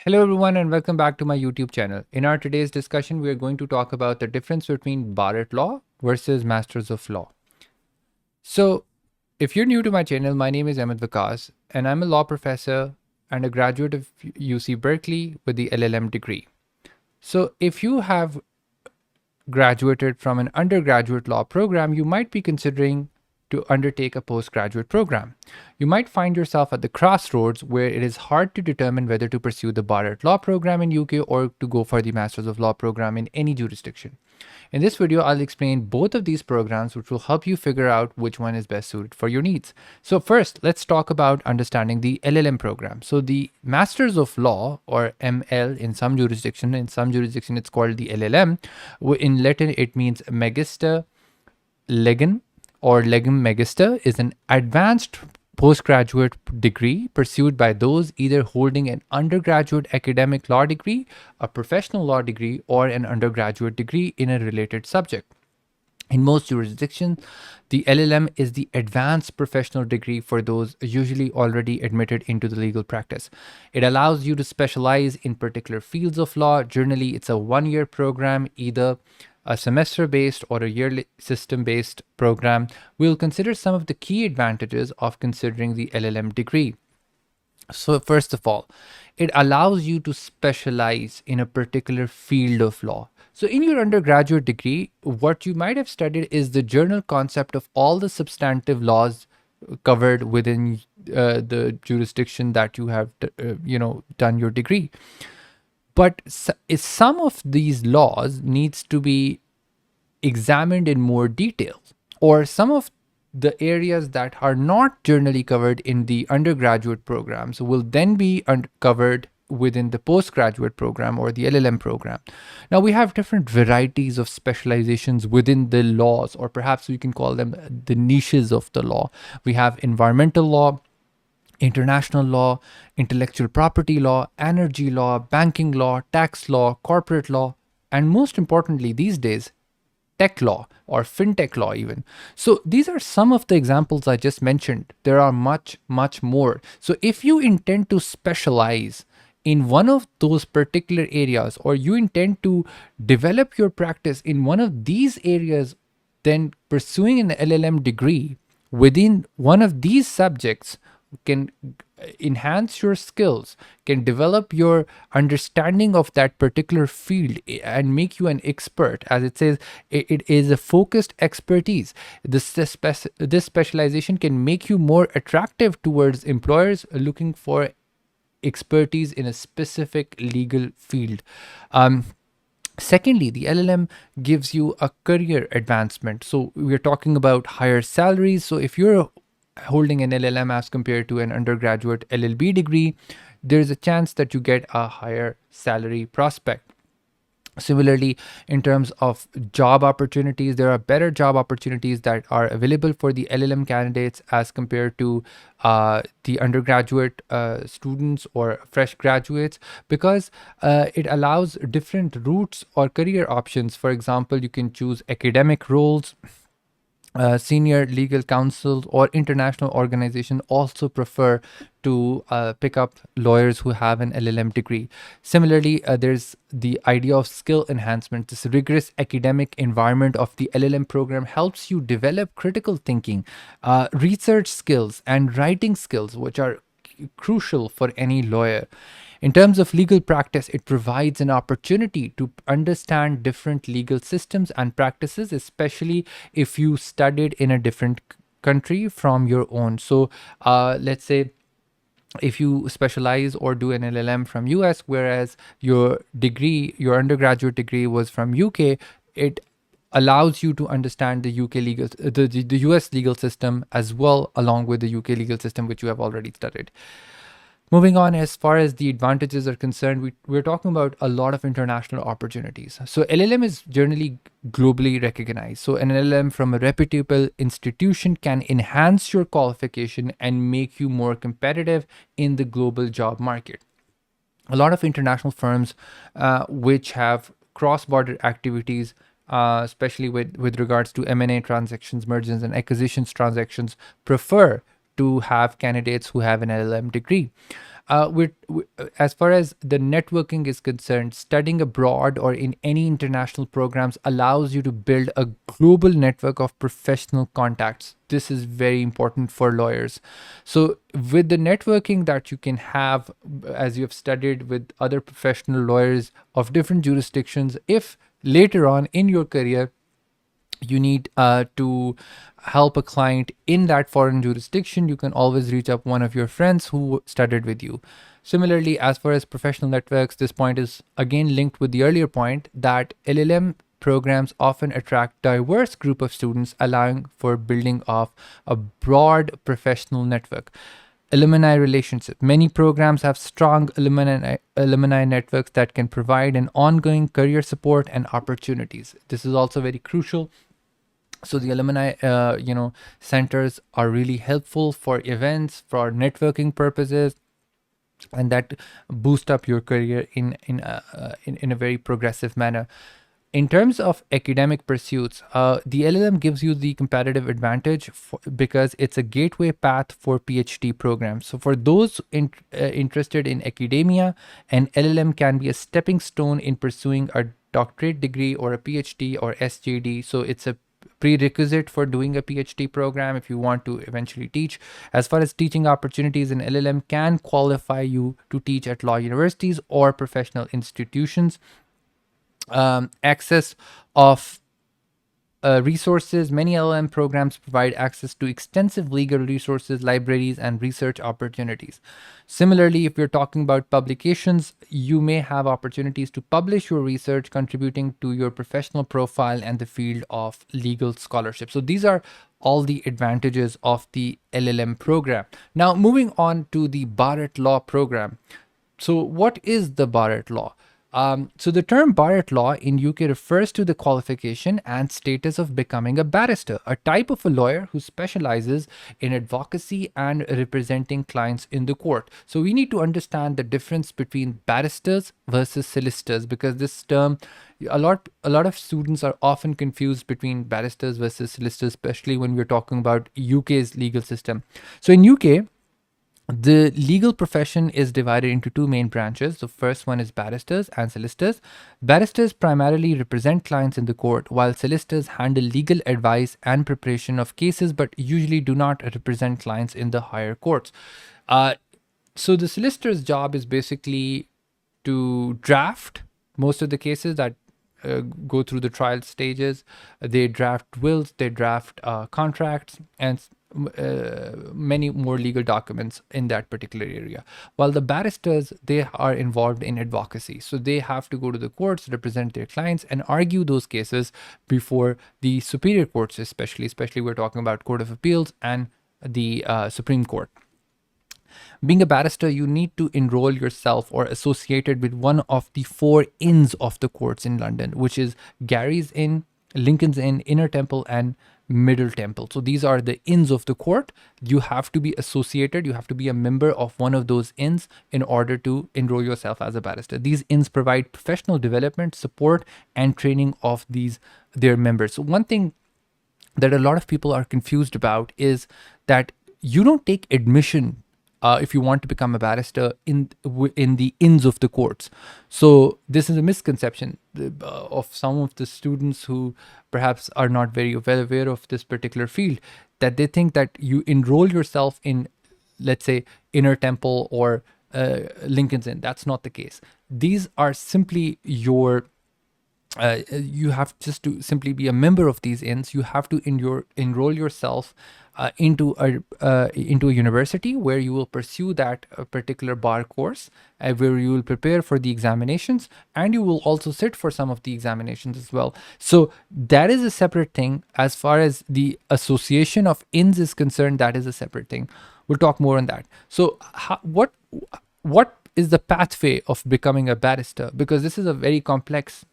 Hello everyone and welcome back to my YouTube channel. In our today's discussion, we are going to talk about the difference between bar at law versus masters of law. So if you're new to my channel, my name is Ahmad Waqas and I'm a law professor and a graduate of UC Berkeley with the LLM degree. So if you have graduated from an undergraduate law program, you might be considering to undertake a postgraduate program. You might find yourself at the crossroads where it is hard to determine whether to pursue the bar at law program in UK or to go for the Masters of Law program in any jurisdiction. In this video, I'll explain both of these programs, which will help you figure out which one is best suited for your needs. So first, let's talk about understanding the LLM program. So the Masters of Law, or ML in some jurisdiction it's called the LLM. In Latin, it means Magister Legum or Legum Magister, is an advanced postgraduate degree pursued by those either holding an undergraduate academic law degree, a professional law degree, or an undergraduate degree in a related subject. In most jurisdictions, the LLM is the advanced professional degree for those usually already admitted into the legal practice. It allows you to specialize in particular fields of law. Generally, it's a one-year program, either a semester-based or a yearly system-based program. We'll consider some of the key advantages of considering the LLM degree. So first of all, it allows you to specialize in a particular field of law. So in your undergraduate degree, what you might have studied is the general concept of all the substantive laws covered within the jurisdiction that you have, done your degree. But some of these laws needs to be examined in more detail, or some of the areas that are not generally covered in the undergraduate programs will then be covered within the postgraduate program or the LLM program. Now we have different varieties of specializations within the laws, or perhaps we can call them the niches of the law. We have environmental law, international law, intellectual property law, energy law, banking law, tax law, corporate law, and most importantly these days, tech law or fintech law even. So these are some of the examples I just mentioned. There are much more. So if you intend to specialize in one of those particular areas, or you intend to develop your practice in one of these areas, then pursuing an LLM degree within one of these subjects can enhance your skills, can develop your understanding of that particular field and make you an expert. As it says, it is a focused expertise. This specialization can make you more attractive towards employers looking for expertise in a specific legal field. Secondly, the LLM gives you a career advancement. So we're talking about higher salaries. So if you're holding an LLM as compared to an undergraduate LLB degree, there's a chance that you get a higher salary prospect. Similarly, in terms of job opportunities, there are better job opportunities that are available for the LLM candidates as compared to the undergraduate students or fresh graduates, because it allows different routes or career options. For example, you can choose academic roles. Senior legal counsel or international organization also prefer to pick up lawyers who have an LLM degree. Similarly, there's the idea of skill enhancement. This rigorous academic environment of the LLM program helps you develop critical thinking, research skills, and writing skills, which are crucial for any lawyer. In terms of legal practice, it provides an opportunity to understand different legal systems and practices, especially if you studied in a different country from your own. So let's say if you specialize or do an LLM from US, whereas your undergraduate degree was from UK, it allows you to understand the the US legal system as well, along with the UK legal system, which you have already studied. Moving on, as far as the advantages are concerned, we're talking about a lot of international opportunities. So LLM is generally globally recognized. So an LLM from a reputable institution can enhance your qualification and make you more competitive in the global job market. A lot of international firms which have cross-border activities, especially with regards to M&A transactions, mergers and acquisitions transactions, prefer to have candidates who have an LLM degree. As far as the networking is concerned, studying abroad or in any international programs allows you to build a global network of professional contacts. This is very important for lawyers. So, with the networking that you can have as you have studied with other professional lawyers of different jurisdictions, if later on in your career you need to help a client in that foreign jurisdiction, you can always reach up one of your friends who studied with you. Similarly, as far as professional networks, this point is again linked with the earlier point that LLM programs often attract diverse group of students, allowing for building of a broad professional network. Alumni relationship. Many programs have strong alumni networks that can provide an ongoing career support and opportunities. This is also very crucial. So the alumni centers are really helpful for events, for networking purposes, and that boost up your career in a very progressive manner. In terms of academic pursuits, the LLM gives you the competitive advantage because it's a gateway path for PhD programs. So for those interested in academia, an LLM can be a stepping stone in pursuing a doctorate degree or a PhD or SJD. So it's a prerequisite for doing a PhD program if you want to eventually teach. As far as teaching opportunities, an LLM can qualify you to teach at law universities or professional institutions. Access of resources. Many LLM programs provide access to extensive legal resources, libraries, and research opportunities. Similarly, if you're talking about publications, you may have opportunities to publish your research, contributing to your professional profile and the field of legal scholarship. So these are all the advantages of the LLM program. Now, moving on to the Bar at Law program. So what is the Bar at Law? So the term bar at law in UK refers to the qualification and status of becoming a barrister, a type of a lawyer who specializes in advocacy and representing clients in the court. So we need to understand the difference between barristers versus solicitors, because this term, a lot of students are often confused between barristers versus solicitors, especially when we're talking about UK's legal system. So in UK, the legal profession is divided into two main branches. The first one is barristers and solicitors. Barristers primarily represent clients in the court, while solicitors handle legal advice and preparation of cases, but usually do not represent clients in the higher courts. So the solicitor's job is basically to draft most of the cases that go through the trial stages. They draft wills, they draft contracts, and many more legal documents in that particular area. While the barristers, they are involved in advocacy. So they have to go to the courts, represent their clients, and argue those cases before the superior courts, especially we're talking about Court of Appeals and the Supreme Court. Being a barrister, you need to enroll yourself or associated with one of the 4 inns of the courts in London, which is Gary's Inn, Lincoln's Inn, Inner Temple, and Middle Temple. So these are the inns of the court. You have to be associated, you have to be a member of one of those inns in order to enroll yourself as a barrister. These inns provide professional development, support, and training of their members. So one thing that a lot of people are confused about is that you don't take admission if you want to become a barrister in the inns of the courts. So this is a misconception of some of the students who perhaps are not very well aware of this particular field, that they think that you enroll yourself in, let's say, Inner Temple or Lincoln's Inn. That's not the case. These are simply your you have just to simply be a member of these inns. You have to enroll yourself into a university where you will pursue that particular bar course, where you will prepare for the examinations, and you will also sit for some of the examinations as well. So that is a separate thing. As far as the association of inns is concerned, that is a separate thing. We'll talk more on that. So what is the pathway of becoming a barrister? Because this is a very complex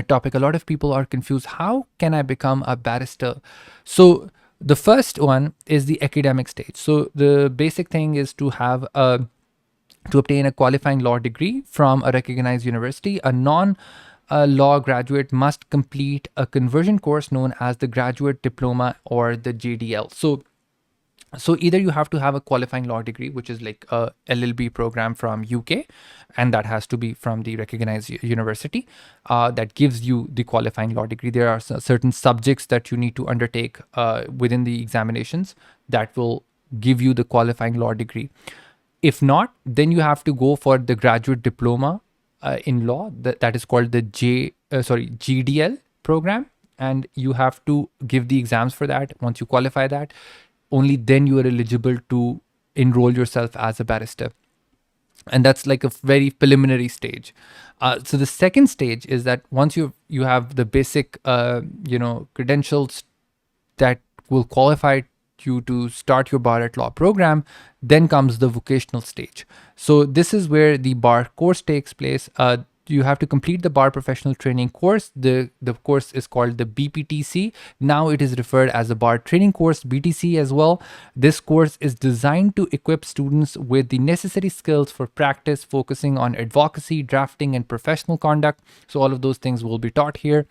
topic. A lot of people are confused. How can I become a barrister? So the first one is the academic stage. So the basic thing is to have to obtain a qualifying law degree from a recognized university. A non-law graduate must complete a conversion course known as the graduate diploma or the JDL. So So either you have to have a qualifying law degree, which is like a LLB program from UK, and that has to be from the recognized university that gives you the qualifying law degree. There are certain subjects that you need to undertake within the examinations that will give you the qualifying law degree. If not, then you have to go for the graduate diploma in law that is called the GDL program, and you have to give the exams for that. Once you qualify that, only then you are eligible to enroll yourself as a barrister, and that's like a very preliminary stage. So the second stage is that once you have the basic credentials that will qualify you to start your bar at law program, then comes the vocational stage. So this is where the bar course takes place. You have to complete the bar professional training course. The course is called the BPTC. Now it is referred as a bar training course, BTC as well. This course is designed to equip students with the necessary skills for practice, focusing on advocacy, drafting, and professional conduct. So all of those things will be taught here.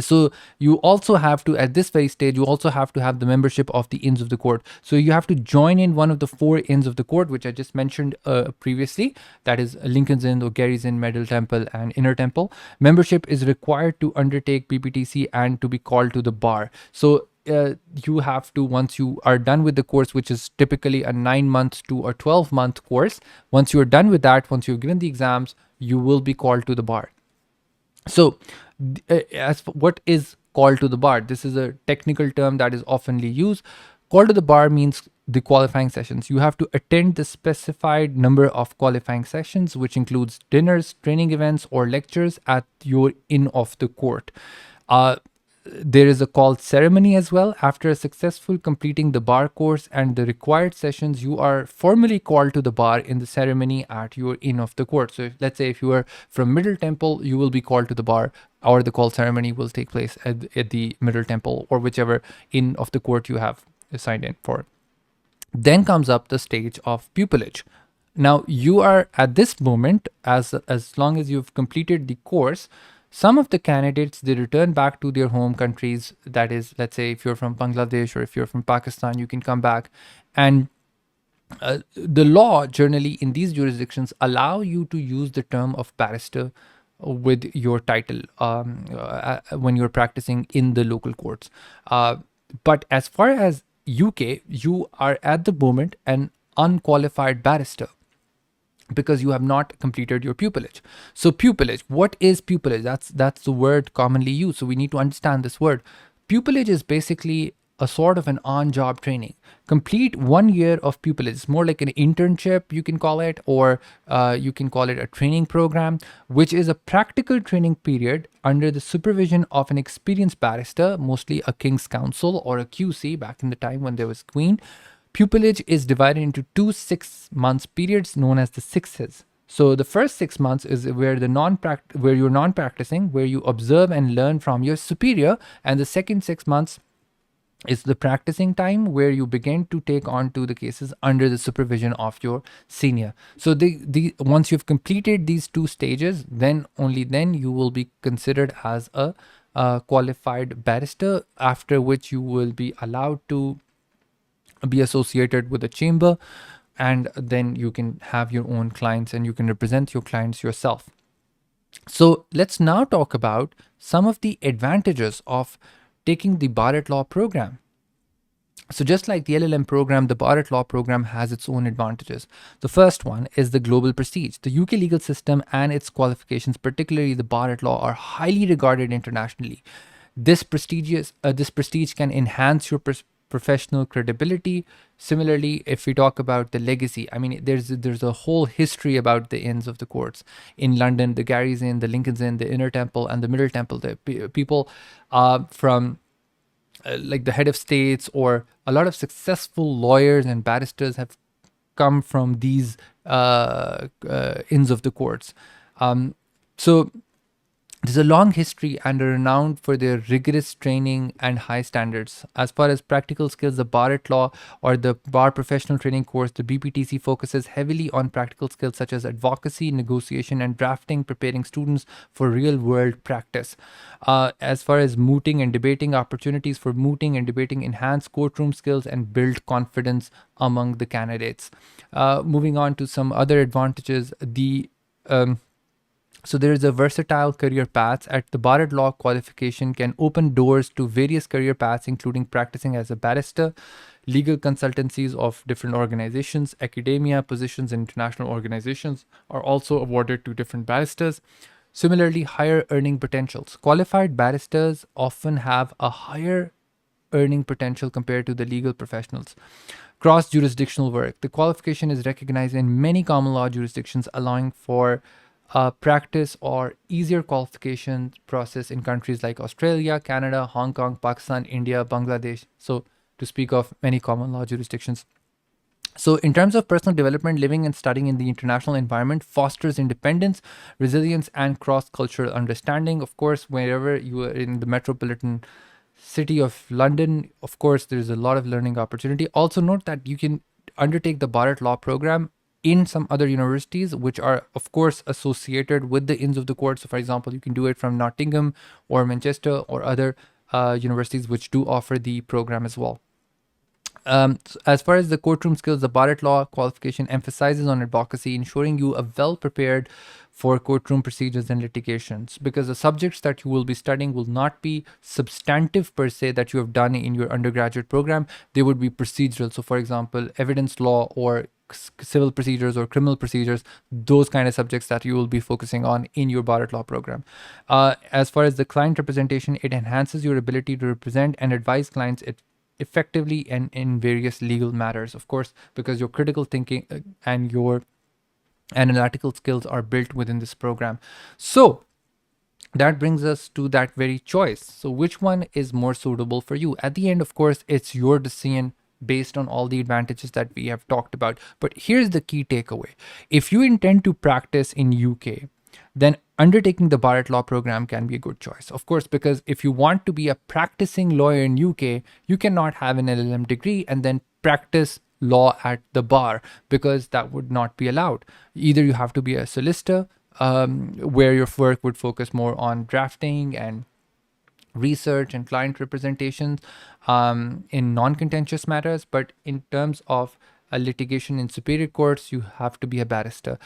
So you also have to, at this very stage, you also have to have the membership of the Inns of the Court. So you have to join in one of the 4 Inns of the Court, which I just mentioned previously. That is Lincoln's Inn, O'Garry's Inn, Middle Temple, and Inner Temple. Membership is required to undertake BPTC and to be called to the bar. So you have to, once you are done with the course, which is typically a 9-month to a 12-month course, once you are done with that, once you've given the exams, you will be called to the bar. So as for what is called to the bar, this is a technical term that is oftenly used. Call to the bar means the qualifying sessions. You have to attend the specified number of qualifying sessions, which includes dinners, training events, or lectures at your inn of the court. There is a call ceremony as well. After a successful completing the bar course and the required sessions, you are formally called to the bar in the ceremony at your inn of the court. So let's say if you are from Middle Temple, you will be called to the bar, or the call ceremony will take place at the Middle Temple or whichever inn of the court you have signed in for. Then comes up the stage of pupillage. Now you are at this moment, as long as you've completed the course, some of the candidates, they return back to their home countries. That is, let's say if you're from Bangladesh or if you're from Pakistan, you can come back. And the law generally in these jurisdictions allow you to use the term of barrister with your title when you're practicing in the local courts. But as far as UK, you are at the moment an unqualified barrister, because you have not completed your pupillage. So pupillage, what is pupillage? That's the word commonly used. So we need to understand this word. Pupillage is basically a sort of an on-job training. Complete 1 year of pupillage. It's more like an internship, you can call it, or you can call it a training program, which is a practical training period under the supervision of an experienced barrister, mostly a King's Counsel or a QC back in the time when there was Queen. Pupillage is divided into 2 6-month periods known as the sixes. So the first 6 months is where you're non-practicing, where you observe and learn from your superior, and the second 6 months is the practicing time, where you begin to take on to the cases under the supervision of your senior. So once you've completed these 2 stages, then only then you will be considered as a qualified barrister, after which you will be allowed to be associated with a chamber, and then you can have your own clients and you can represent your clients yourself. So let's now talk about some of the advantages of taking the bar at law program. So just like the LLM program, the bar at law program has its own advantages. The first one is the global prestige. The UK legal system and its qualifications, particularly the bar at law, are highly regarded internationally. This prestige can enhance your professional credibility. Similarly, if we talk about the legacy, I mean, there's a whole history about the inns of the courts in London: the Gary's Inn, the Lincoln's Inn, the Inner Temple, and the Middle Temple. The people from like the head of states or a lot of successful lawyers and barristers have come from these inns of the courts. So There's a long history and are renowned for their rigorous training and high standards. As far as practical skills, the Bar at Law or the Bar Professional Training Course, the BPTC, focuses heavily on practical skills such as advocacy, negotiation, and drafting, preparing students for real world practice. As far as mooting and debating, opportunities for mooting and debating enhance courtroom skills and build confidence among the candidates. Moving on to some other advantages, so there is a versatile career paths at the Bar at Law qualification can open doors to various career paths, including practicing as a barrister, legal consultancies of different organizations, academia positions in international organizations are also awarded to different barristers. Similarly, higher earning potentials. Qualified barristers often have a higher earning potential compared to the legal professionals. Cross jurisdictional work. The qualification is recognized in many common law jurisdictions, allowing for practice or easier qualification process in countries like Australia, Canada, Hong Kong, Pakistan, India, Bangladesh. So, to speak of many common law jurisdictions. So, in terms of personal development, living and studying in the international environment fosters independence, resilience, and cross cultural understanding. Of course, wherever you are in the metropolitan city of London, of course, there's a lot of learning opportunity. Also, note that you can undertake the Bar at Law program in some other universities, which are, of course, associated with the Inns of the Court. So, for example, you can do it from Nottingham or Manchester or other universities which do offer the program as well. As far as the courtroom skills, the Bar at Law qualification emphasizes on advocacy, ensuring you are well prepared for courtroom procedures and litigations, because the subjects that you will be studying will not be substantive per se that you have done in your undergraduate program. They would be procedural. So, for example, evidence law or civil procedures or criminal procedures, those kind of subjects that you will be focusing on in your Bar at Law program. As far as the client representation, it enhances your ability to represent and advise clients effectively and in various legal matters, of course, because your critical thinking and your analytical skills are built within this program. So that brings us to that very choice. So which one is more suitable for you? At the end, of course, it's your decision based on all the advantages that we have talked about. But here's the key takeaway. If you intend to practice in UK, then undertaking the Bar at Law program can be a good choice. Of course, because if you want to be a practicing lawyer in UK, you cannot have an LLM degree and then practice law at the bar, because that would not be allowed. Either you have to be a solicitor, where your work would focus more on drafting and research and client representations in non-contentious matters, but in terms of a litigation in superior courts, you have to be a barrister.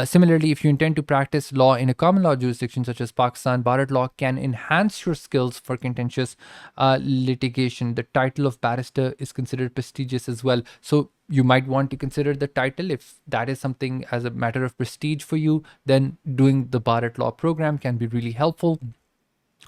Similarly, if you intend to practice law in a common law jurisdiction such as Pakistan, Bar at Law can enhance your skills for contentious litigation. The title of barrister is considered prestigious as well. So you might want to consider the title. If that is something as a matter of prestige for you, then doing the Bar at Law program can be really helpful.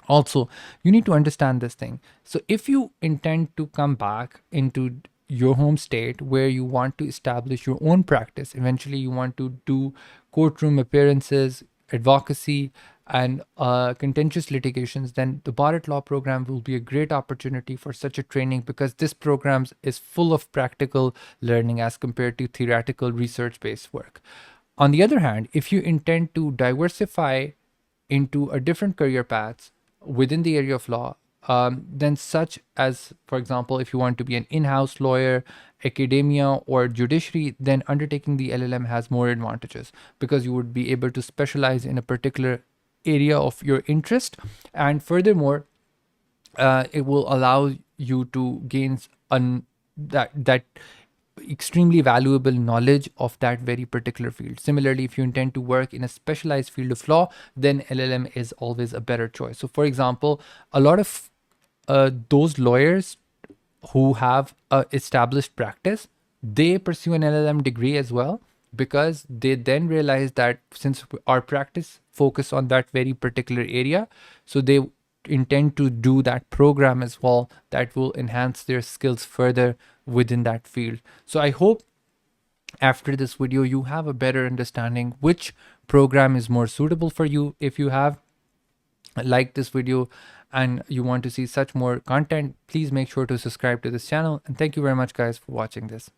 Also, you need to understand this thing. So if you intend to come back into your home state where you want to establish your own practice, eventually you want to do courtroom appearances, advocacy, and contentious litigations, then the Bar at Law program will be a great opportunity for such a training, because this program is full of practical learning as compared to theoretical research-based work. On the other hand, if you intend to diversify into a different career paths within the area of law, then such as, for example, if you want to be an in-house lawyer, academia, or judiciary, then undertaking the LLM has more advantages, because you would be able to specialize in a particular area of your interest, and furthermore, it will allow you to gain that extremely valuable knowledge of that very particular field. Similarly, if you intend to work in a specialized field of law, then LLM is always a better choice. So, for example, a lot of those lawyers who have established practice, they pursue an LLM degree as well, because they then realize that since our practice focus on that very particular area, so they intend to do that program as well, that will enhance their skills further within that field. So I hope after this video you have a better understanding which program is more suitable for you. If you have liked this video and you want to see such more content, please make sure to subscribe to this channel, and thank you very much guys for watching this.